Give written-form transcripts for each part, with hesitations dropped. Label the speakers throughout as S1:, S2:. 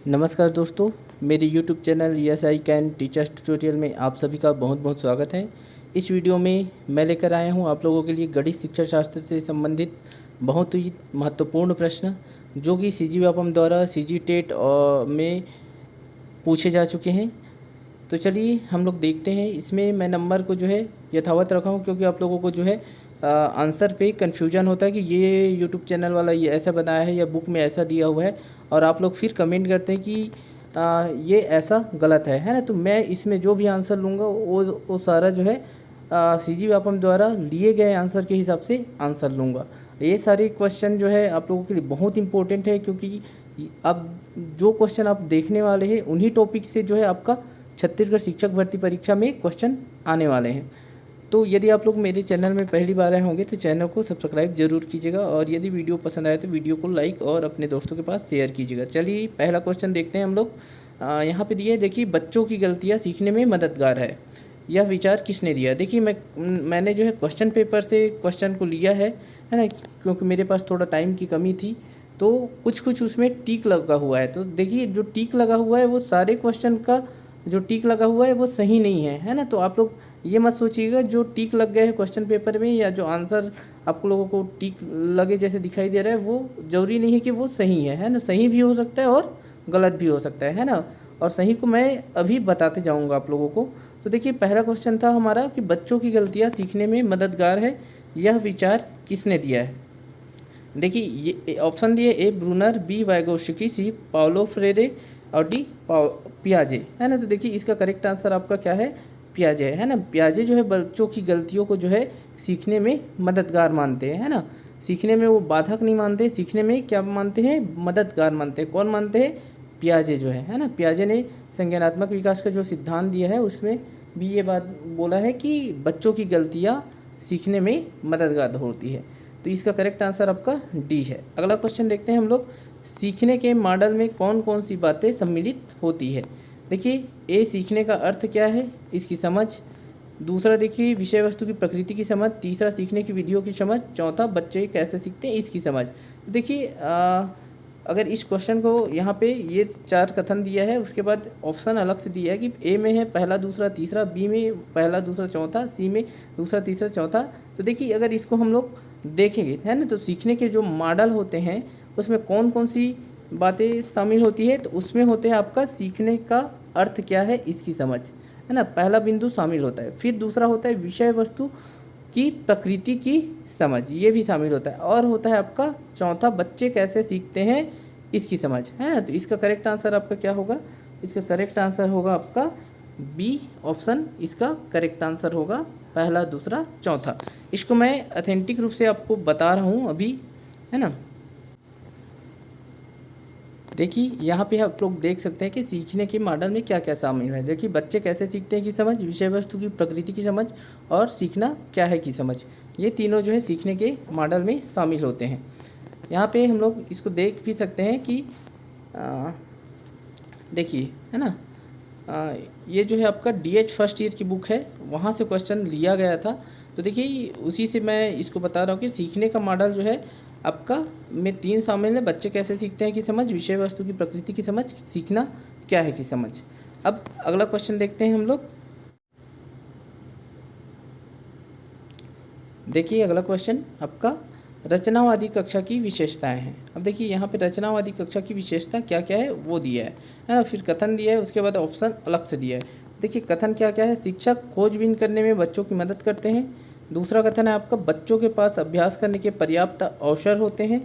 S1: नमस्कार दोस्तों, मेरे YouTube channel yes I can teachers tutorial में आप सभी का बहुत बहुत स्वागत है। इस वीडियो में मैं लेकर आया हूं आप लोगों के लिए गणित शिक्षा शास्त्र से संबंधित बहुत ही महत्वपूर्ण प्रश्न जो कि सीजी व्यापम द्वारा सीजी टेट में पूछे जा चुके हैं। तो चलिए हम लोग देखते हैं। इसमें मैं नंबर को जो है यथावत रखा हूँ क्योंकि आप लोगों को जो है आंसर पे कन्फ्यूजन होता है कि ये यूट्यूब चैनल वाला ये ऐसा बनाया है या बुक में ऐसा दिया हुआ है, और आप लोग फिर कमेंट करते हैं कि ये ऐसा गलत है ना। तो मैं इसमें जो भी आंसर लूँगा वो सारा जो है सीजी व्यापम द्वारा लिए गए आंसर के हिसाब से आंसर लूँगा। ये सारे क्वेश्चन जो है आप लोगों के लिए बहुत इंपॉर्टेंट है क्योंकि अब जो क्वेश्चन आप देखने वाले हैं उन्हीं टॉपिक से जो है आपका छत्तीसगढ़ शिक्षक भर्ती परीक्षा में क्वेश्चन आने वाले हैं। तो यदि आप लोग मेरे चैनल में पहली बार आए होंगे तो चैनल को सब्सक्राइब जरूर कीजिएगा, और यदि वीडियो पसंद आए तो वीडियो को लाइक और अपने दोस्तों के पास शेयर कीजिएगा। चलिए पहला क्वेश्चन देखते हैं हम लोग। यहाँ पे दिया है, देखिए बच्चों की गलतियाँ सीखने में मददगार है, यह विचार किसने दिया। देखिए मैंने जो है क्वेश्चन पेपर से क्वेश्चन को लिया है ना, क्योंकि मेरे पास थोड़ा टाइम की कमी थी। तो कुछ उसमें टिक लगा हुआ है। तो देखिए जो टिक लगा हुआ है वो सारे क्वेश्चन का जो टिक लगा हुआ है वो सही नहीं है ना। तो आप लोग ये मत सोचिएगा जो टिक लग गए हैं क्वेश्चन पेपर में या जो आंसर आप लोगों को टिक लगे जैसे दिखाई दे रहा है वो जरूरी नहीं है कि वो सही है ना। सही भी हो सकता है और गलत भी हो सकता है ना। और सही को मैं अभी बताते जाऊंगा आप लोगों को। तो देखिए पहला क्वेश्चन था हमारा कि बच्चों की गलतियाँ सीखने में मददगार है, यह विचार किसने दिया है। देखिए ये ऑप्शन दिए, ए ब्रूनर, बी वाइगोस्की, सी पाउलो फ्रेरे और डी पियाजे है ना। तो देखिए इसका करेक्ट आंसर आपका क्या है, पियाजे है ना। पियाजे जो है बच्चों की गलतियों को जो है सीखने में मददगार मानते हैं है ना। सीखने में वो बाधक नहीं मानते, सीखने में क्या मानते हैं, मददगार मानते हैं। कौन मानते हैं, पियाजे जो है ना। पियाजे ने संज्ञानात्मक विकास का जो सिद्धांत दिया है उसमें भी ये बात बोला है कि बच्चों की गलतियाँ सीखने में मददगार होती है। तो इसका करेक्ट आंसर आपका डी है। अगला क्वेश्चन देखते हैं हम लोग, सीखने के मॉडल में कौन कौन सी बातें सम्मिलित होती है। देखिए ए सीखने का अर्थ क्या है, इसकी समझ। दूसरा देखिए विषय वस्तु की प्रकृति की समझ। तीसरा सीखने की विधियों की समझ। चौथा बच्चे कैसे सीखते हैं इसकी समझ। तो देखिए अगर इस क्वेश्चन को यहाँ पे ये 4 कथन दिया है, उसके बाद ऑप्शन अलग से दिया है कि ए में है पहला दूसरा तीसरा, बी में पहला दूसरा चौथा, सी में दूसरा तीसरा चौथा। तो देखिए अगर इसको हम लोग देखेंगे है ना, तो सीखने के जो मॉडल होते हैं उसमें कौन कौन सी बातें शामिल होती है। तो उसमें होते हैं आपका सीखने का अर्थ क्या है इसकी समझ है ना, पहला बिंदु शामिल होता है। फिर दूसरा होता है विषय वस्तु की प्रकृति की समझ, ये भी शामिल होता है। और होता है आपका चौथा बच्चे कैसे सीखते हैं इसकी समझ है ना। तो इसका करेक्ट आंसर आपका क्या होगा, इसका करेक्ट आंसर होगा आपका बी ऑप्शन, इसका करेक्ट आंसर होगा पहला दूसरा चौथा। इसको मैं ऑथेंटिक रूप से आपको बता रहा हूँ अभी है ना। देखिए यहाँ पे आप लोग देख सकते हैं कि सीखने के मॉडल में क्या क्या शामिल है। देखिए बच्चे कैसे सीखते हैं की समझ, विषय वस्तु की प्रकृति की समझ और सीखना क्या है की समझ, ये तीनों जो है सीखने के मॉडल में शामिल होते हैं। यहाँ पे हम लोग इसको देख भी सकते हैं कि देखिए है ना, ये जो है आपका DH फर्स्ट ईयर की बुक है, वहाँ से क्वेश्चन लिया गया था। तो देखिए उसी से मैं इसको बता रहा हूँ कि सीखने का मॉडल जो है आपका में 3 शामिल है, बच्चे कैसे सीखते हैं की समझ, विषय वस्तु की प्रकृति की समझ, सीखना क्या है की समझ। अब अगला क्वेश्चन देखते हैं हम लोग। देखिए अगला क्वेश्चन आपका रचनावादी कक्षा की विशेषताएं हैं। अब देखिए यहाँ पे रचनावादी कक्षा की विशेषता क्या क्या है वो दिया है ना। फिर कथन दिया है, उसके बाद ऑप्शन अलग से दिया है। देखिए कथन क्या क्या है, शिक्षक खोजबीन करने में बच्चों की मदद करते हैं। दूसरा कथन है आपका बच्चों के पास अभ्यास करने के पर्याप्त अवसर होते हैं।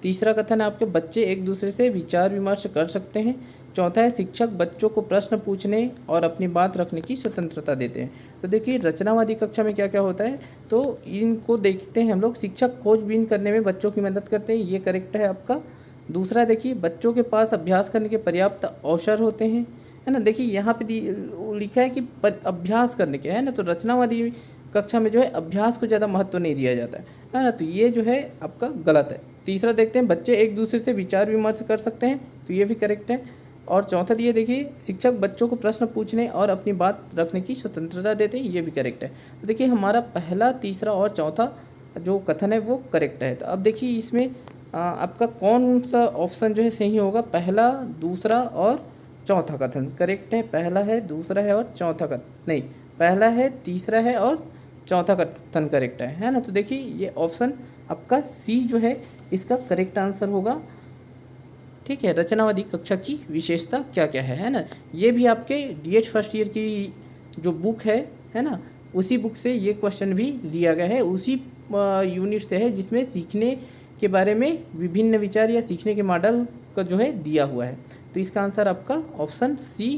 S1: तीसरा कथन है आपके बच्चे एक दूसरे से विचार विमर्श कर सकते हैं। चौथा है शिक्षक बच्चों को प्रश्न पूछने और अपनी बात रखने की स्वतंत्रता देते हैं। तो देखिए रचनावादी कक्षा में क्या क्या होता है, तो इनको देखते हैं हम लोग। शिक्षक खोजबीन करने में बच्चों की मदद करते हैं, ये करेक्ट है आपका। दूसरा देखिए बच्चों के पास अभ्यास करने के पर्याप्त अवसर होते हैं है ना। देखिए यहाँ पे लिखा है कि अभ्यास करने के है ना, तो रचनावादी कक्षा में जो है अभ्यास को ज़्यादा महत्व नहीं दिया जाता है ना, तो ये जो है आपका गलत है। तीसरा देखते हैं बच्चे एक दूसरे से विचार विमर्श कर सकते हैं, तो ये भी करेक्ट है। और चौथा दिए देखिए शिक्षक बच्चों को प्रश्न पूछने और अपनी बात रखने की स्वतंत्रता देते हैं, ये भी करेक्ट है। तो देखिए हमारा पहला तीसरा और चौथा जो कथन है वो करेक्ट है। तो अब देखिए इसमें आपका कौन सा ऑप्शन जो है सही होगा, पहला, दूसरा और चौथा कथन करेक्ट है। पहला है, दूसरा है और चौथा कथन नहीं, पहला है, तीसरा है और चौथा कथन करेक्ट है ना। तो देखिए ये ऑप्शन आपका सी जो है इसका करेक्ट आंसर होगा। ठीक है, रचनावादी कक्षा की विशेषता क्या क्या है ना। ये भी आपके डीएड फर्स्ट ईयर की जो बुक है ना, उसी बुक से ये क्वेश्चन भी लिया गया है, उसी यूनिट से है जिसमें सीखने के बारे में विभिन्न विचार या सीखने के मॉडल का जो है दिया हुआ है। तो इसका आंसर आपका ऑप्शन सी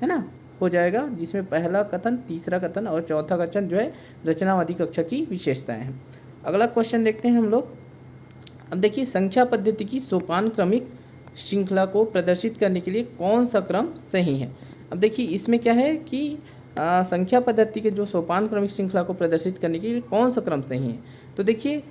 S1: है ना हो जाएगा, जिसमें पहला कथन, तीसरा कथन और चौथा कथन जो है रचनावादी कक्षा की विशेषताएं हैं। अगला क्वेश्चन देखते हैं हम लोग। अब देखिए, संख्या पद्धति की सोपान क्रमिक श्रृंखला को प्रदर्शित करने के लिए कौन सा क्रम सही है। अब देखिए इसमें क्या है कि संख्या पद्धति के जो सोपान क्रमिक श्रृंखला को प्रदर्शित करने के लिए कौन सा क्रम सही है। तो देखिए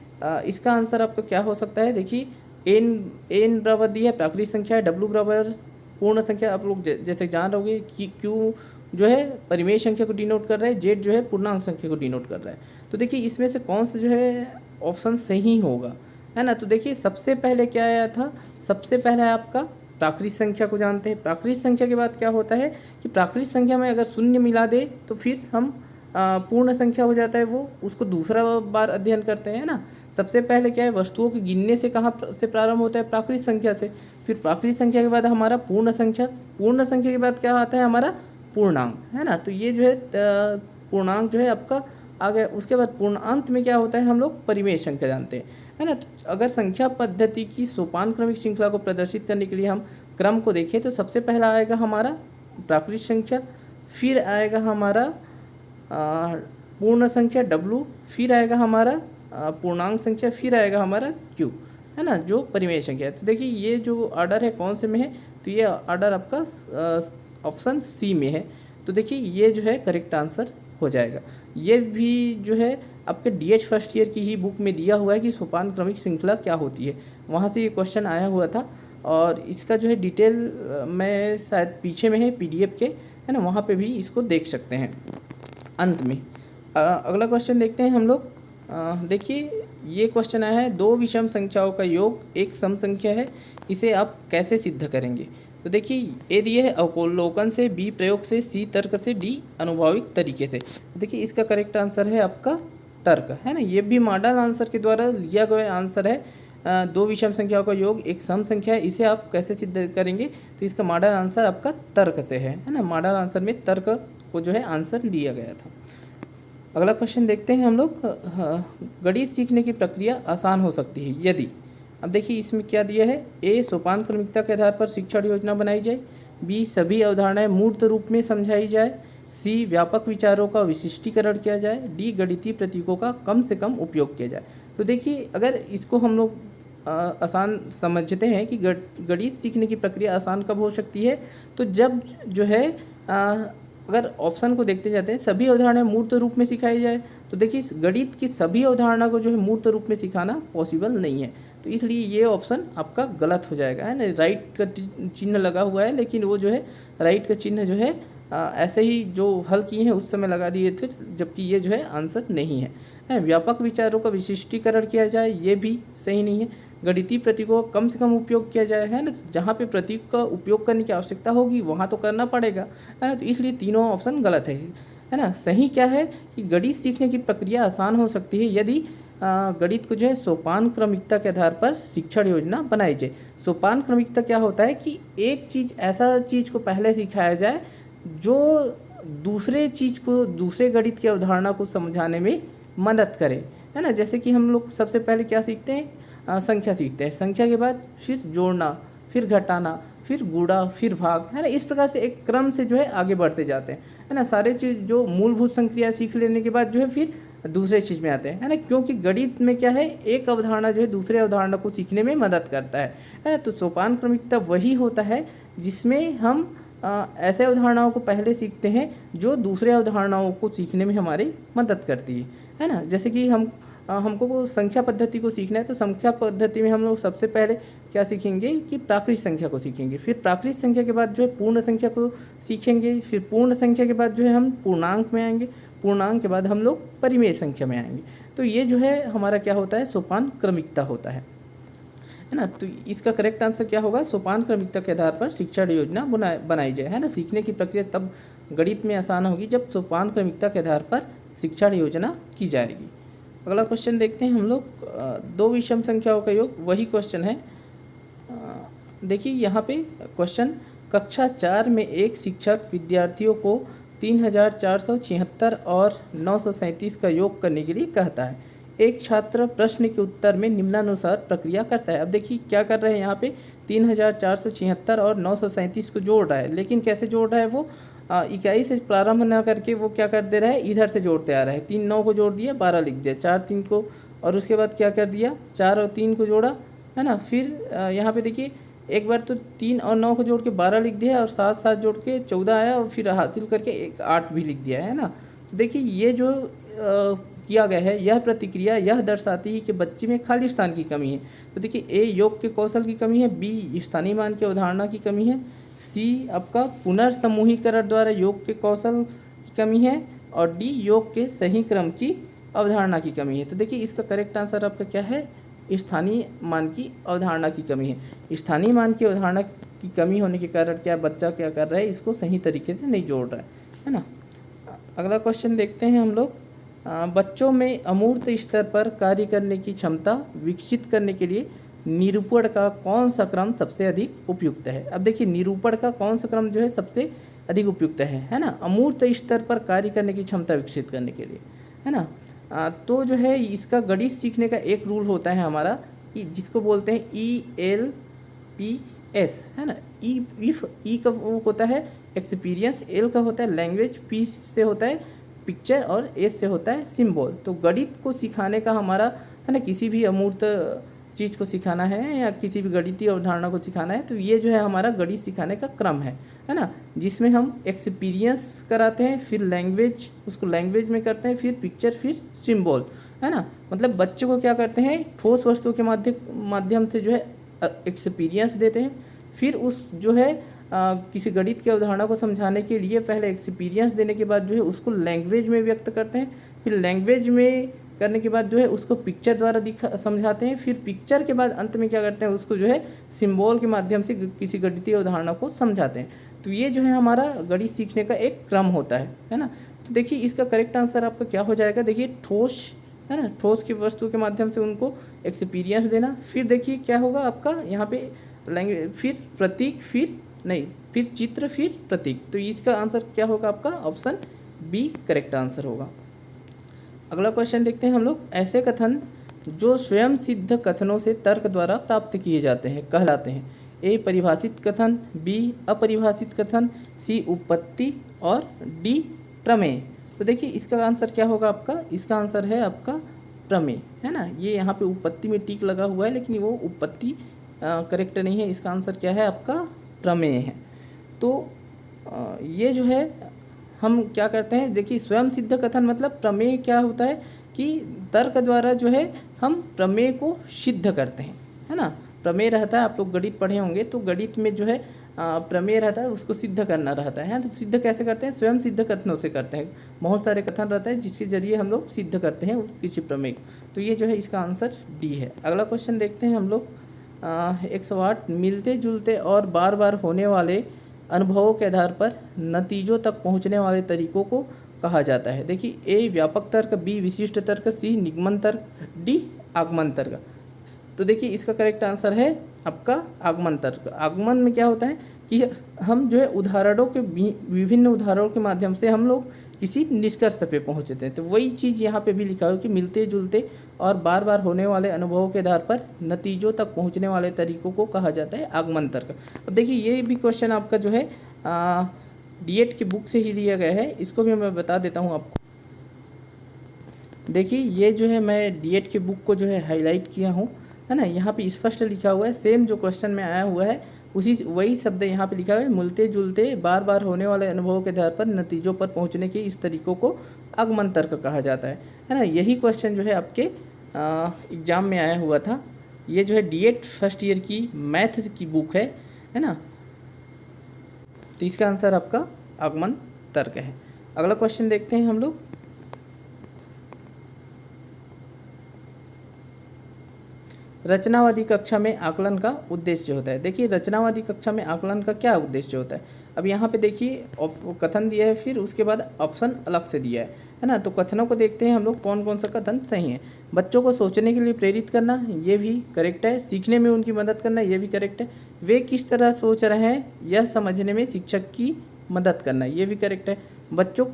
S1: इसका आंसर आपका क्या हो सकता है। देखिए एन बराबर दी है प्राकृतिक संख्या है, डब्ल्यू बराबर पूर्ण संख्या, आप लोग जैसे जान रहोगे कि क्यू जो है परिमेय संख्या को डिनोट कर रहा है, जेड जो है पूर्णांक संख्या को डिनोट कर रहा है। तो देखिए इसमें से कौन सा जो है ऑप्शन सही होगा, है ना। तो देखिए सबसे पहले क्या आया था, सबसे पहले आपका प्राकृतिक संख्या को जानते हैं। प्राकृतिक संख्या के बाद क्या होता है कि प्राकृतिक संख्या में अगर शून्य मिला दे तो फिर हम पूर्ण संख्या हो जाता है, वो उसको दूसरा बार अध्ययन करते हैं ना। सबसे पहले क्या है, वस्तुओं के गिनने से कहाँ से प्रारंभ होता है, प्राकृतिक संख्या से। फिर प्राकृतिक संख्या के बाद हमारा पूर्ण संख्या, पूर्ण संख्या के बाद क्या आता है हमारा पूर्णांक, है ना। तो ये जो है पूर्णांक जो है आपका आ गया। उसके बाद पूर्णांत में क्या होता है, हम लोग परिमेय संख्या जानते हैं, है ना। तो अगर संख्या पद्धति की सोपान क्रमिक श्रृंखला को प्रदर्शित करने के लिए हम क्रम को देखें तो सबसे पहला आएगा हमारा प्राकृतिक संख्या, फिर आएगा हमारा पूर्ण संख्या W, फिर आएगा हमारा पूर्णांक संख्या, फिर आएगा हमारा Q, है ना, जो परिमेय संख्या है। तो देखिए ये जो ऑर्डर है कौन से में है, तो ये ऑर्डर आपका ऑप्शन सी में है। तो देखिए ये जो है करेक्ट आंसर हो जाएगा। ये भी जो है आपके डीएच फर्स्ट ईयर की ही बुक में दिया हुआ है कि सोपान क्रमिक श्रृंखला क्या होती है, वहाँ से ये क्वेश्चन आया हुआ था। और इसका जो है डिटेल मैं शायद पीछे में है पीडीएफ के, है ना, वहाँ पे भी इसको देख सकते हैं अंत में। अगला क्वेश्चन देखते हैं हम लोग। देखिए ये क्वेश्चन आया है, दो विषम संख्याओं का योग एक सम संख्या है, इसे आप कैसे सिद्ध करेंगे। तो देखिए ए दिए है अवलोकन से, बी प्रयोग से, सी तर्क से, डी अनुभविक तरीके से। देखिए इसका करेक्ट आंसर है आपका तर्क, है ना। ये भी मॉडल आंसर के द्वारा लिया गया आंसर है। दो विषम संख्याओं का योग एक सम संख्या है, इसे आप कैसे सिद्ध करेंगे, तो इसका मॉडल आंसर आपका तर्क से है ना। मॉडल आंसर में तर्क को जो है आंसर लिया गया था। अगला क्वेश्चन देखते हैं हम लोग। गणित सीखने की प्रक्रिया आसान हो सकती है यदि, अब देखिए इसमें क्या दिया है, ए सोपान क्रमिकता के आधार पर शिक्षण योजना बनाई जाए, बी सभी अवधारणाएं मूर्त रूप में समझाई जाए, सी व्यापक विचारों का विशिष्टीकरण किया जाए, डी गणितीय प्रतीकों का कम से कम उपयोग किया जाए। तो देखिए अगर इसको हम लोग आसान समझते हैं कि गणित सीखने की प्रक्रिया आसान कब हो सकती है, तो जब जो है अगर ऑप्शन को देखते जाते हैं सभी अवधारणाएं मूर्त रूप में सिखाई जाए, तो देखिए गणित की सभी अवधारणा को जो है मूर्त रूप में सिखाना पॉसिबल नहीं है, तो इसलिए ये ऑप्शन आपका गलत हो जाएगा, है ना। राइट का चिन्ह लगा हुआ है, लेकिन वो जो है राइट का चिन्ह जो है ऐसे ही जो हल किए हैं उस समय लगा दिए थे, जबकि ये जो है आंसर नहीं है। व्यापक विचारों का विशिष्टीकरण किया जाए, ये भी सही नहीं है। गणितीय प्रतीकों का कम से कम उपयोग किया जाए, है ना, जहाँ पे प्रतीक का उपयोग करने की आवश्यकता होगी वहाँ तो करना पड़ेगा, है ना। तो इसलिए तीनों ऑप्शन गलत है ना। सही क्या है कि गणित सीखने की प्रक्रिया आसान हो सकती है यदि गणित को जो है सोपान क्रमिकता के आधार पर शिक्षण योजना बनाई जाए। सोपान क्रमिकता क्या होता है कि एक चीज़ ऐसा चीज़ को पहले सिखाया जाए जो दूसरे चीज़ को, दूसरे गणित की अवधारणा को समझाने में मदद करे, है ना। जैसे कि हम लोग सबसे पहले क्या सीखते हैं, संख्या सीखते हैं, संख्या के बाद फिर जोड़ना, फिर घटाना, फिर गुणा, फिर भाग, है ना। इस प्रकार से एक क्रम से जो है आगे बढ़ते जाते हैं, है ना। सारे चीज़ जो मूलभूत संक्रिया सीख लेने के बाद जो है फिर दूसरे चीज़ में आते हैं, है ना। क्योंकि गणित में क्या है, एक अवधारणा जो है दूसरे अवधारणा को सीखने में मदद करता है ना। तो सोपान क्रमिकता वही होता है जिसमें हम ऐसे अवधारणाओं को पहले सीखते हैं जो दूसरे अवधारणाओं को सीखने में हमारी मदद करती है ना। जैसे कि हमको संख्या पद्धति को सीखना है, तो संख्या पद्धति में हम लोग सबसे पहले क्या सीखेंगे कि प्राकृतिक संख्या को सीखेंगे, फिर प्राकृतिक संख्या के बाद जो है पूर्ण संख्या को सीखेंगे, फिर पूर्ण संख्या के बाद जो है हम पूर्णांक में आएंगे, पूर्णांक के बाद हम लोग परिमेय संख्या में आएंगे। तो ये जो है हमारा क्या होता है, सोपान क्रमिकता होता है है ना। तो इसका करेक्ट आंसर क्या होगा, सोपान क्रमिकता के आधार पर शिक्षण योजना बनाई जाए, है ना। सीखने की प्रक्रिया तब गणित में आसान होगी जब सोपान क्रमिकता के आधार पर शिक्षण योजना की जाएगी। अगला क्वेश्चन देखते हैं हम लोग, दो विषम संख्याओं का योग, वही क्वेश्चन है। देखिए यहाँ पे क्वेश्चन, कक्षा 4 में एक शिक्षक विद्यार्थियों को 3476 और 937 का योग करने के लिए कहता है। एक छात्र प्रश्न के उत्तर में निम्नानुसार प्रक्रिया करता है। अब देखिए क्या कर रहे हैं यहाँ पे, 3476 और 937 को जोड़ रहा है, लेकिन कैसे जोड़ रहा है वो, इकाई से प्रारंभ ना करके वो क्या कर दे रहा है, इधर से जोड़ते आ रहा है। 3 9 को जोड़ दिया, 12 लिख दिया, 4 3 को, और उसके बाद क्या कर दिया, 4 और 3 को जोड़ा, है ना। फिर यहाँ पे देखिए एक बार तो 3 और 9 को जोड़ के 12 लिख दिया, और 7 7 जोड़ के 14 आया, और फिर हासिल करके 8 भी लिख दिया, है ना। तो देखिए ये जो किया गया है, यह प्रतिक्रिया यह दर्शाती है कि बच्चे में खाली स्थान की कमी है। तो देखिए ए योग के कौशल की कमी है, बी स्थानीय मान की अवधारणा की कमी है, सी आपका पुनर्समूहीकरण द्वारा योग के कौशल की कमी है, और डी योग के सही क्रम की अवधारणा की कमी है। तो देखिए इसका करेक्ट आंसर आपका क्या है, स्थानीय मान की अवधारणा की कमी है। स्थानीय मान की अवधारणा की कमी होने के कारण क्या बच्चा क्या कर रहा है, इसको सही तरीके से नहीं जोड़ रहा है ना। अगला क्वेश्चन देखते हैं हम लोग, बच्चों में अमूर्त स्तर पर कार्य करने की क्षमता विकसित करने के लिए निरूपण का कौन सा क्रम सबसे अधिक उपयुक्त है। अब देखिए निरूपण का कौन सा क्रम जो है सबसे अधिक उपयुक्त है ना, अमूर्त स्तर पर कार्य करने की क्षमता विकसित करने के लिए, है ना। तो जो है इसका गणित सीखने का एक रूल होता है हमारा, जिसको बोलते हैं ELPS, है ना। ई का वो होता है एक्सपीरियंस, एल का होता है लैंग्वेज, पी से होता है पिक्चर, और एस से होता है सिंबल। तो गणित को सिखाने का हमारा, है ना, किसी भी अमूर्त चीज़ को सिखाना है या किसी भी गणितीय अवधारणा को सिखाना है, तो ये जो है हमारा गणित सिखाने का क्रम है ना। जिसमें हम एक्सपीरियंस कराते हैं, फिर लैंग्वेज, उसको लैंग्वेज में करते हैं, फिर पिक्चर, फिर सिंबल, है ना। मतलब बच्चे को क्या करते हैं, ठोस वस्तुओं के माध्यम से जो है एक्सपीरियंस देते हैं, फिर उस जो है किसी गणित की अवधारणा को समझाने के लिए पहले एक्सपीरियंस देने के बाद जो है उसको लैंग्वेज में व्यक्त करते हैं, फिर लैंग्वेज में करने के बाद जो है उसको पिक्चर द्वारा समझाते हैं, फिर पिक्चर के बाद अंत में क्या करते हैं, उसको जो है सिंबल के माध्यम से किसी गणितीय अवधारणा को समझाते हैं। तो ये जो है हमारा गणित सीखने का एक क्रम होता है ना। तो देखिए इसका करेक्ट आंसर आपका क्या हो जाएगा, देखिए ठोस, है ना, ठोस की वस्तु के माध्यम से उनको एक्सपीरियंस देना, फिर देखिए क्या होगा आपका यहाँ पे लैंग्वेज, फिर प्रतीक, फिर चित्र, फिर प्रतीक। तो इसका आंसर क्या होगा आपका, ऑप्शन बी करेक्ट आंसर होगा। अगला क्वेश्चन देखते हैं हम लोग, ऐसे कथन जो स्वयं सिद्ध कथनों से तर्क द्वारा प्राप्त किए जाते हैं कहलाते हैं। ए परिभाषित कथन, बी अपरिभाषित कथन, सी उत्पत्ति, और डी प्रमेय। तो देखिए इसका आंसर क्या होगा आपका, इसका आंसर है आपका प्रमेय, है ना। ये यहाँ पे उत्पत्ति में टिक लगा हुआ है, लेकिन वो उत्पत्ति करेक्ट नहीं है, इसका आंसर क्या है आपका प्रमेय है। तो ये जो है हम क्या करते हैं, देखिए स्वयं सिद्ध कथन मतलब प्रमेय क्या होता है कि तर्क द्वारा जो है हम प्रमेय को सिद्ध करते हैं, है ना। प्रमेय रहता है, आप लोग गणित पढ़े होंगे, तो गणित में जो है प्रमेय रहता है, उसको सिद्ध करना रहता है। तो सिद्ध कैसे करते हैं, स्वयं सिद्ध कथनों से करते हैं। बहुत सारे कथन रहता है जिसके जरिए हम लोग सिद्ध करते हैं किसी प्रमेय को। तो ये जो है इसका आंसर डी है। अगला क्वेश्चन देखते हैं हम लोग, 108, मिलते जुलते और बार बार होने वाले अनुभवों के आधार पर नतीजों तक पहुंचने वाले तरीकों को कहा जाता है। देखिए ए व्यापक तर्क, बी विशिष्ट तर्क, सी निगमन तर्क, डी आगमन तर्क। तो देखिए इसका करेक्ट आंसर है आपका आगमन तर्क। आगमन में क्या होता है कि हम जो है उदाहरणों के विभिन्न उदाहरणों के माध्यम से हम लोग किसी निष्कर्ष पे पहुँचते हैं। तो वही चीज़ यहाँ पे भी लिखा हो कि मिलते जुलते और बार बार होने वाले अनुभवों के आधार पर नतीजों तक पहुँचने वाले तरीकों को कहा जाता है आगमन तर्क। अब देखिए ये भी क्वेश्चन आपका जो है डीएड की बुक से ही लिया गया है, इसको भी मैं बता देता हूँ आपको। देखिए ये जो है मैं डीएड की बुक को जो है हाईलाइट किया हूँ, है ना। यहाँ पे स्पष्ट लिखा हुआ है, सेम जो क्वेश्चन में आया हुआ है वही शब्द यहाँ पे लिखा हुआ है, मिलते जुलते बार बार होने वाले अनुभवों के आधार पर नतीजों पर पहुँचने के इस तरीकों को आगमन तर्क कहा जाता है ना। यही क्वेश्चन जो है आपके एग्जाम में आया हुआ था। ये जो है डीएड फर्स्ट ईयर की मैथ की बुक है ना। तो इसका आंसर आपका आगमन तर्क है। अगला क्वेश्चन देखते हैं हम लोग, रचनावादी कक्षा में आकलन का उद्देश्य होता है। देखिए रचनावादी कक्षा में आकलन का क्या उद्देश्य होता है। अब यहाँ पे देखिए कथन दिया है, फिर उसके बाद ऑप्शन अलग से दिया है ना। तो कथनों को देखते हैं हम लोग कौन कौन सा कथन सही है। बच्चों को सोचने के लिए प्रेरित करना, ये भी करेक्ट है। सीखने में उनकी मदद करना, ये भी करेक्ट है। वे किस तरह सोच रहे हैं यह समझने में शिक्षक की मदद करना, ये भी करेक्ट है। बच्चों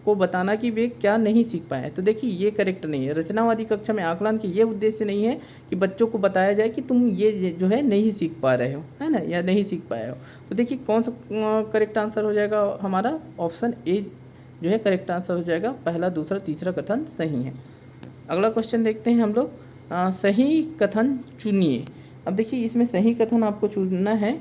S1: को बताना कि वे क्या नहीं सीख पाए, तो देखिए ये करेक्ट नहीं है। रचनावादी कक्षा में आकलन के ये उद्देश्य नहीं है कि बच्चों को बताया जाए कि तुम ये जो है नहीं सीख पा रहे हो, है ना, या नहीं सीख पाए हो। तो देखिए कौन सा करेक्ट आंसर हो जाएगा हमारा, ऑप्शन ए जो है करेक्ट आंसर हो जाएगा। पहला, दूसरा, तीसरा कथन सही है। अगला क्वेश्चन देखते हैं हम लोग, सही कथन चुनिए। अब देखिए इसमें सही कथन आपको चुनना है।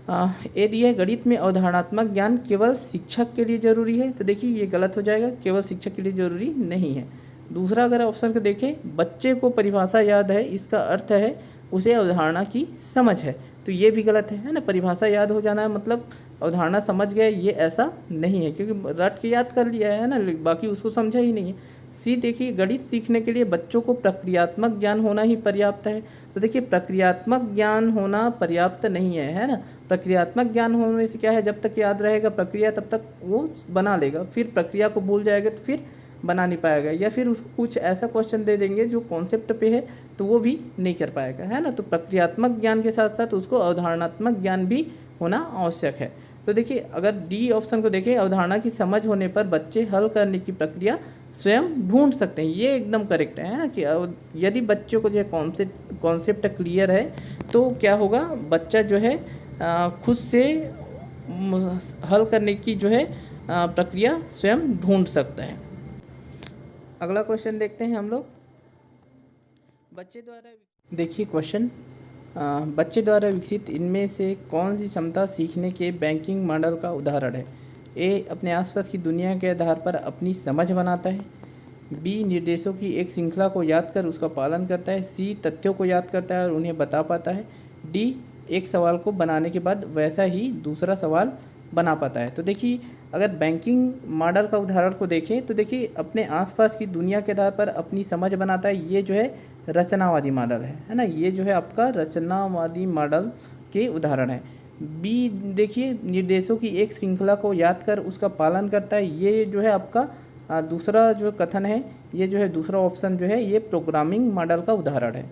S1: ये दिया है, गणित में अवधारणात्मक ज्ञान केवल शिक्षक के लिए जरूरी है, तो देखिए ये गलत हो जाएगा, केवल शिक्षक के लिए जरूरी नहीं है। दूसरा अगर ऑप्शन को देखें, बच्चे को परिभाषा याद है, इसका अर्थ है उसे अवधारणा की समझ है, तो ये भी गलत है ना। परिभाषा याद हो जाना है मतलब अवधारणा समझ गए, ये ऐसा नहीं है, क्योंकि रट के याद कर लिया है ना, बाकी उसको समझा ही नहीं है। सी देखिए, गणित सीखने के लिए बच्चों को प्रक्रियात्मक ज्ञान होना ही पर्याप्त है, तो देखिए प्रक्रियात्मक ज्ञान होना पर्याप्त नहीं है ना। प्रक्रियात्मक ज्ञान होने से क्या है, जब तक याद रहेगा प्रक्रिया तब तक वो बना लेगा, फिर प्रक्रिया को भूल जाएगा तो फिर बना नहीं पाएगा, या फिर उसको कुछ ऐसा क्वेश्चन दे देंगे जो कॉन्सेप्ट पे है तो वो भी नहीं कर पाएगा, है ना। तो प्रक्रियात्मक ज्ञान के साथ साथ उसको अवधारणात्मक ज्ञान भी होना आवश्यक है। तो देखिए अगर डी ऑप्शन को देखें, अवधारणा की समझ होने पर बच्चे हल करने की प्रक्रिया स्वयं ढूंढ सकते हैं, ये एकदम करेक्ट है ना। कि यदि बच्चों को जो है कॉन्सेप्ट क्लियर है तो क्या होगा, बच्चा जो है खुद से हल करने की जो है प्रक्रिया स्वयं ढूंढ सकता है। अगला क्वेश्चन देखते हैं हम लोग, बच्चे द्वारा देखिए क्वेश्चन, बच्चे द्वारा विकसित इनमें से कौन सी क्षमता सीखने के बैंकिंग मॉडल का उदाहरण है। ए, अपने आसपास की दुनिया के आधार पर अपनी समझ बनाता है। बी, निर्देशों की एक श्रृंखला को याद कर उसका पालन करता है। सी, तथ्यों को याद करता है और उन्हें बता पाता है। डी, एक सवाल को बनाने के बाद वैसा ही दूसरा सवाल बना पाता है। तो देखिए अगर बैंकिंग मॉडल का उदाहरण को देखें तो देखिए अपने आसपास की दुनिया के आधार पर अपनी समझ बनाता है, ये जो है रचनावादी मॉडल है ना। ये जो है आपका रचनावादी मॉडल के उदाहरण है। बी देखिए, निर्देशों की एक श्रृंखला को याद कर उसका पालन करता है, ये जो है आपका दूसरा जो कथन है, ये जो है दूसरा ऑप्शन जो है ये प्रोग्रामिंग मॉडल का उदाहरण है।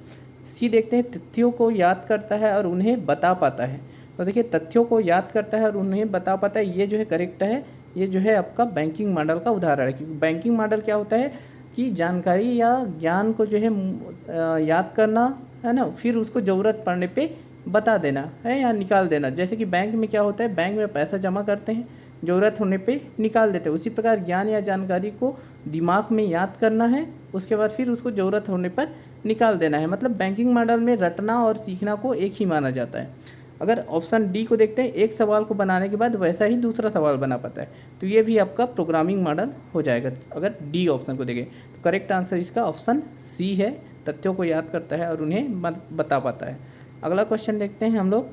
S1: सी देखते हैं, तथ्यों को याद करता है और उन्हें बता पाता है। तो देखिए तथ्यों को याद करता है और उन्हें बता पाता है, ये जो है करेक्ट है, ये जो है आपका बैंकिंग मॉडल का उदाहरण है। क्योंकि बैंकिंग मॉडल क्या होता है कि जानकारी या ज्ञान को जो है याद करना, है ना, फिर उसको ज़रूरत पड़ने पे बता देना है या निकाल देना। जैसे कि बैंक में क्या होता है, बैंक में पैसा जमा करते हैं, ज़रूरत होने पे निकाल देते हैं, उसी प्रकार ज्ञान या जानकारी को दिमाग में याद करना है, उसके बाद फिर उसको ज़रूरत होने पर निकाल देना है। मतलब बैंकिंग मॉडल में रटना और सीखना को एक ही माना जाता है। अगर ऑप्शन डी को देखते हैं, एक सवाल को बनाने के बाद वैसा ही दूसरा सवाल बना पाता है, तो ये भी आपका प्रोग्रामिंग मॉडल हो जाएगा अगर डी ऑप्शन को देखें। तो करेक्ट आंसर इसका ऑप्शन सी है, तथ्यों को याद करता है और उन्हें बता पाता है। अगला क्वेश्चन देखते हैं हम लोग,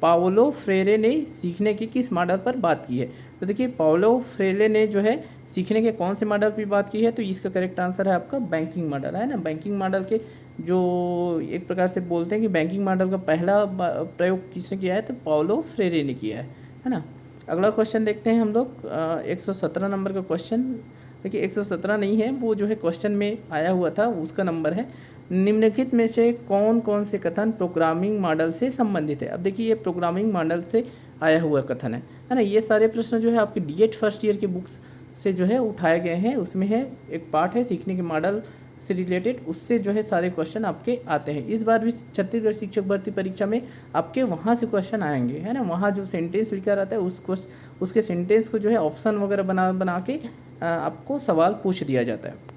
S1: पाओलो फ्रेरे ने सीखने की किस मॉडल पर बात की है। तो देखिए पाओलो फ्रेरे ने जो है सीखने के कौन से मॉडल पर बात की है, तो इसका करेक्ट आंसर है आपका बैंकिंग मॉडल, है ना। बैंकिंग मॉडल के जो एक प्रकार से बोलते हैं कि बैंकिंग मॉडल का पहला प्रयोग किसने किया है, तो पाओलो फ्रेरे ने किया है ना। अगला क्वेश्चन देखते हैं हम लोग, 117 नंबर का क्वेश्चन। देखिए 117 नहीं है, वो जो है क्वेश्चन में आया हुआ था उसका नंबर है। निम्नलिखित में से कौन कौन से कथन प्रोग्रामिंग मॉडल से संबंधित है। अब देखिए ये प्रोग्रामिंग मॉडल से आया हुआ कथन है ना। ये सारे प्रश्न जो है आपके डीएड फर्स्ट ईयर के बुक्स से जो है उठाए गए हैं, उसमें है एक पार्ट है सीखने के मॉडल से रिलेटेड, उससे जो है सारे क्वेश्चन आपके आते हैं। इस बार भी छत्तीसगढ़ शिक्षक भर्ती परीक्षा में आपके वहाँ से क्वेश्चन आएंगे, है ना। वहाँ जो सेंटेंस लिखा रहता है उसके सेंटेंस को जो है ऑप्शन वगैरह बना के आपको सवाल पूछ दिया जाता है।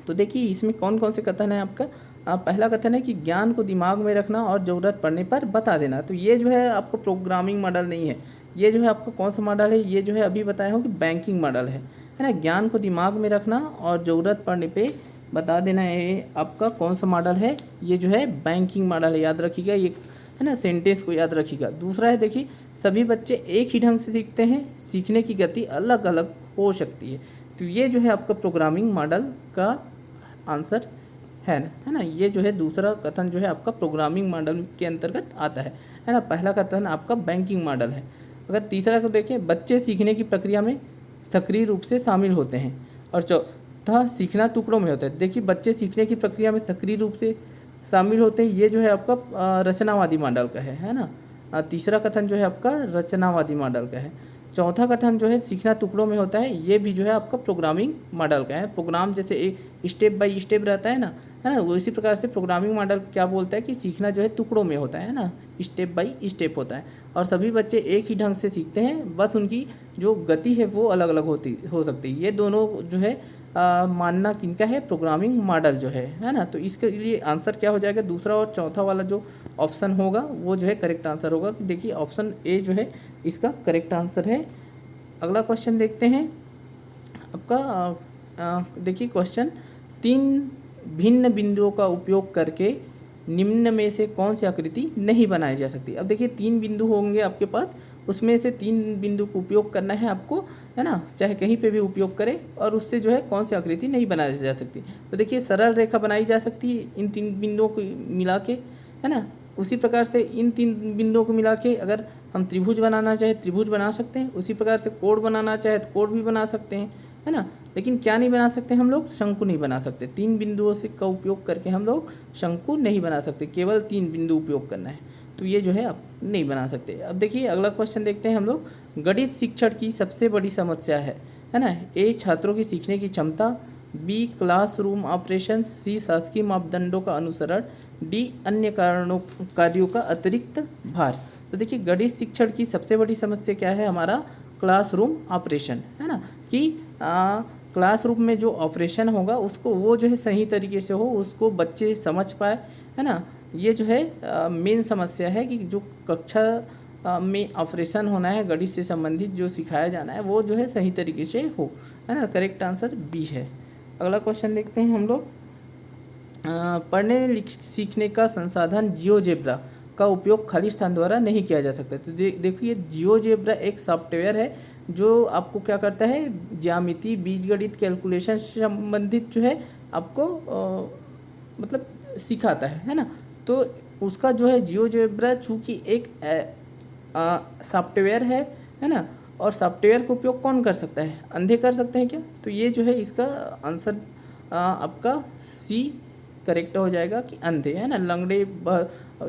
S1: तो देखिए इसमें कौन कौन से कथन है आपका, पहला कथन है कि ज्ञान को दिमाग में रखना और ज़रूरत पड़ने पर बता देना। तो ये जो है आपको प्रोग्रामिंग मॉडल नहीं है, ये जो है आपका कौन सा मॉडल है, ये जो है अभी बताया हूँ कि बैंकिंग मॉडल है ना। ज्ञान को दिमाग में रखना और ज़रूरत पड़ने पे बता देना, ये आपका कौन सा मॉडल है, ये जो है बैंकिंग मॉडल है, याद रखिएगा ये, है ना। सेंटेंस को याद रखिएगा। दूसरा है देखिए, सभी बच्चे एक ही ढंग से सीखते हैं, सीखने की गति अलग अलग हो सकती है। तो ये जो है आपका प्रोग्रामिंग मॉडल का आंसर है ना। ये जो है दूसरा कथन जो है आपका प्रोग्रामिंग मॉडल के अंतर्गत आता है ना। पहला कथन आपका बैंकिंग मॉडल है। अगर तीसरा को देखें, बच्चे सीखने की प्रक्रिया में सक्रिय रूप से शामिल होते हैं। और चौथा, सीखना टुकड़ों में होता है। देखिए, बच्चे सीखने की प्रक्रिया में सक्रिय रूप से शामिल होते हैं, ये जो है आपका रचनावादी मॉडल का है ना। तीसरा कथन जो है आपका रचनावादी मॉडल का है। चौथा कथन जो है सीखना टुकड़ों में होता है, ये भी जो है आपका प्रोग्रामिंग मॉडल का है। प्रोग्राम जैसे एक स्टेप बाय स्टेप रहता है ना, वो इसी प्रकार से प्रोग्रामिंग मॉडल क्या बोलता है कि सीखना जो है टुकड़ों में होता है ना, स्टेप बाय स्टेप होता है। और सभी बच्चे एक ही ढंग से सीखते हैं, बस उनकी जो गति है वो अलग अलग हो सकती है। ये दोनों जो है मानना किनका है, प्रोग्रामिंग मॉडल जो है ना। तो इसके लिए आंसर क्या हो जाएगा, दूसरा और चौथा वाला जो ऑप्शन होगा वो जो है करेक्ट आंसर होगा। देखिए ऑप्शन ए जो है इसका करेक्ट आंसर है। अगला क्वेश्चन देखते हैं आपका। देखिए क्वेश्चन, 3 भिन्न बिंदुओं का उपयोग करके निम्न में से कौन सी आकृति नहीं बनाई जा सकती। अब देखिए 3 बिंदु होंगे आपके पास, उसमें से 3 बिंदु को उपयोग करना है आपको, है ना, चाहे कहीं पे भी उपयोग करें, और उससे जो है कौन सी आकृति नहीं बनाई जा सकती। तो देखिए सरल रेखा बनाई जा सकती है इन 3 बिंदुओं को मिला के, है ना। उसी प्रकार से इन 3 बिंदुओं को मिला के अगर हम त्रिभुज बनाना चाहे त्रिभुज बना सकते हैं। उसी प्रकार से कोण बनाना चाहे तो कोण भी बना सकते हैं, है ना। लेकिन क्या नहीं बना सकते हम लोग, शंकु नहीं बना सकते। 3 बिंदुओं से का उपयोग करके हम लोग शंकु नहीं बना सकते, केवल 3 बिंदु उपयोग करना है, तो ये जो है आप नहीं बना सकते। अब देखिए अगला क्वेश्चन देखते हैं हम लोग। गणित शिक्षण की सबसे बड़ी समस्या है ना। ए, छात्रों की सीखने की क्षमता, बी, क्लासरूम ऑपरेशन, सी, शासकीय मापदंडों का अनुसरण, डी, अन्य कार्यों का अतिरिक्त भार। तो देखिए गणित शिक्षण की सबसे बड़ी समस्या क्या है, हमारा क्लासरूम ऑपरेशन, है ना। कि क्लासरूम में जो ऑपरेशन होगा उसको वो जो है सही तरीके से हो, उसको बच्चे समझ पाए, है ना। ये जो है मेन समस्या है कि जो कक्षा में ऑपरेशन होना है, गणित से संबंधित जो सिखाया जाना है वो जो है सही तरीके से हो, है ना। करेक्ट आंसर बी है। अगला क्वेश्चन देखते हैं हम लोग। पढ़ने सीखने का संसाधन जियोजेब्रा का उपयोग खाली स्थान द्वारा नहीं किया जा सकता। तो देखिए जियोजेब्रा एक सॉफ्टवेयर है जो आपको क्या करता है, ज्यामिति, बीजगणित, कैलकुलेशन संबंधित जो है आपको मतलब सिखाता है ना। तो उसका जो है जियोजेब्रा चूँकि एक सॉफ्टवेयर है ना। और सॉफ्टवेयर का उपयोग कौन कर सकता है, अंधे कर सकते हैं क्या। तो ये जो है इसका आंसर आपका सी करेक्ट हो जाएगा कि अंधे, है ना। लंगड़े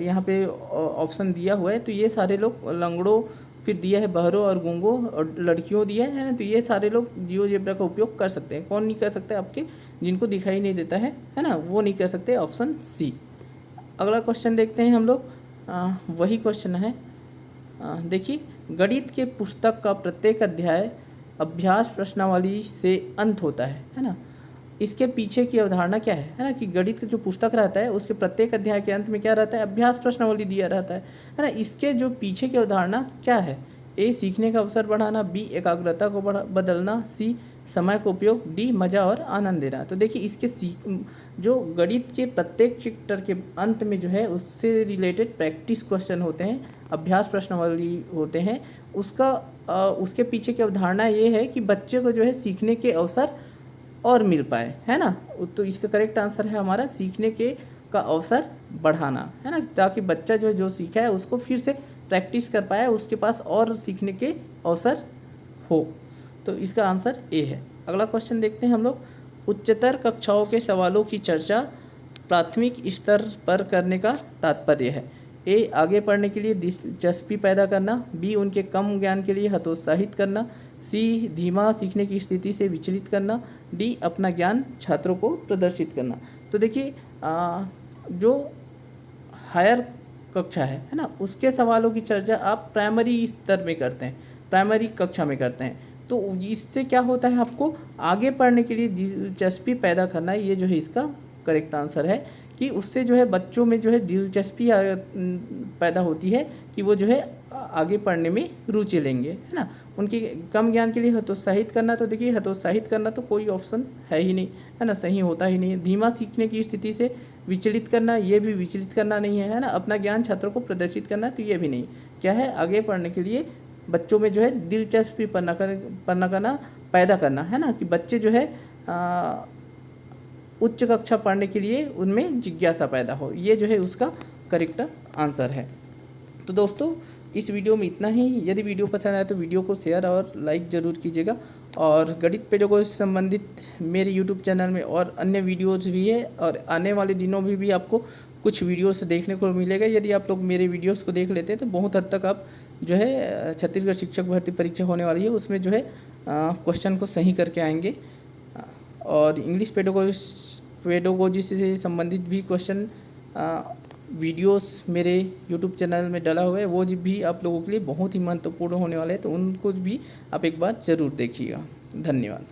S1: यहाँ पे ऑप्शन दिया हुआ है, तो ये सारे लोग लंगड़ों, फिर दिया है बहरों और गूंगों और लड़कियों दिया है ना। तो ये सारे लोग जियोजेब्रा का उपयोग कर सकते हैं। कौन नहीं कर सकते, आपके जिनको दिखाई नहीं देता है ना, वो नहीं कर सकते, ऑप्शन सी। अगला क्वेश्चन देखते हैं हम लोग। वही क्वेश्चन है। देखिए गणित के पुस्तक का प्रत्येक अध्याय अभ्यास प्रश्नावली से अंत होता है ना। इसके पीछे की अवधारणा क्या है ना, कि गणित का जो पुस्तक रहता है उसके प्रत्येक अध्याय के अंत में क्या रहता है, अभ्यास प्रश्नावली दिया रहता है ना। इसके जो पीछे की अवधारणा क्या है, ए, सीखने का अवसर बढ़ाना, बी, एकाग्रता को बदलना, सी, समय का उपयोग, डी, मज़ा और आनंद देना। तो देखिए इसके जो गणित के प्रत्येक चैप्टर के अंत में जो है उससे रिलेटेड प्रैक्टिस क्वेश्चन होते हैं, अभ्यास प्रश्नावली होते हैं। उसके पीछे की अवधारणा ये है कि बच्चे को जो है सीखने के अवसर और मिल पाए, है ना। तो इसका करेक्ट आंसर है हमारा सीखने का अवसर बढ़ाना, है ना, ताकि बच्चा जो सीखा है उसको फिर से प्रैक्टिस कर पाए, उसके पास और सीखने के अवसर हो। तो इसका आंसर ए है। अगला क्वेश्चन देखते हैं हम लोग। उच्चतर कक्षाओं के सवालों की चर्चा प्राथमिक स्तर पर करने का तात्पर्य है। ए, आगे पढ़ने के लिए दिलचस्पी पैदा करना, बी, उनके कम ज्ञान के लिए हतोत्साहित करना, सी, धीमा सीखने की स्थिति से विचलित करना, डी, अपना ज्ञान छात्रों को प्रदर्शित करना। तो देखिए जो हायर कक्षा है ना, उसके सवालों की चर्चा आप प्राइमरी स्तर में करते हैं, प्राइमरी कक्षा में करते हैं। तो इससे क्या होता है, आपको आगे पढ़ने के लिए दिलचस्पी पैदा करना है। ये जो है इसका करेक्ट आंसर है कि उससे जो है बच्चों में जो है दिलचस्पी पैदा होती है कि वो जो है आगे पढ़ने में रुचि लेंगे, है ना। उनके कम ज्ञान के लिए हतोत्साहित करना, तो देखिए हतोत्साहित करना तो कोई ऑप्शन है ही नहीं, है ना, सही होता ही नहीं। धीमा सीखने की स्थिति से विचलित करना, ये भी विचलित करना नहीं है ना। अपना ज्ञान छात्रों को प्रदर्शित करना, तो ये भी नहीं। क्या है, आगे पढ़ने के लिए बच्चों में जो है दिलचस्पी पैदा करना, है ना, कि बच्चे जो है उच्च कक्षा पढ़ने के लिए उनमें जिज्ञासा पैदा हो। ये जो है उसका करेक्ट आंसर है। तो दोस्तों इस वीडियो में इतना ही। यदि वीडियो पसंद आए तो वीडियो को शेयर और लाइक ज़रूर कीजिएगा। और गणित पेडागोजी से संबंधित मेरे यूट्यूब चैनल में और अन्य वीडियोज़ भी है, और आने वाले दिनों में भी आपको कुछ वीडियोस देखने को मिलेगा। यदि आप लोग मेरे वीडियोस को देख लेते हैं तो बहुत हद तक आप जो है छत्तीसगढ़ शिक्षक भर्ती परीक्षा होने वाली है उसमें जो है क्वेश्चन को सही करके आएंगे। और इंग्लिश पेडागोजी से संबंधित भी क्वेश्चन वीडियोस मेरे यूट्यूब चैनल में डाला हुआ है, वो भी आप लोगों के लिए बहुत ही महत्वपूर्ण होने वाले हैं, तो उनको भी आप एक बार ज़रूर देखिएगा। धन्यवाद।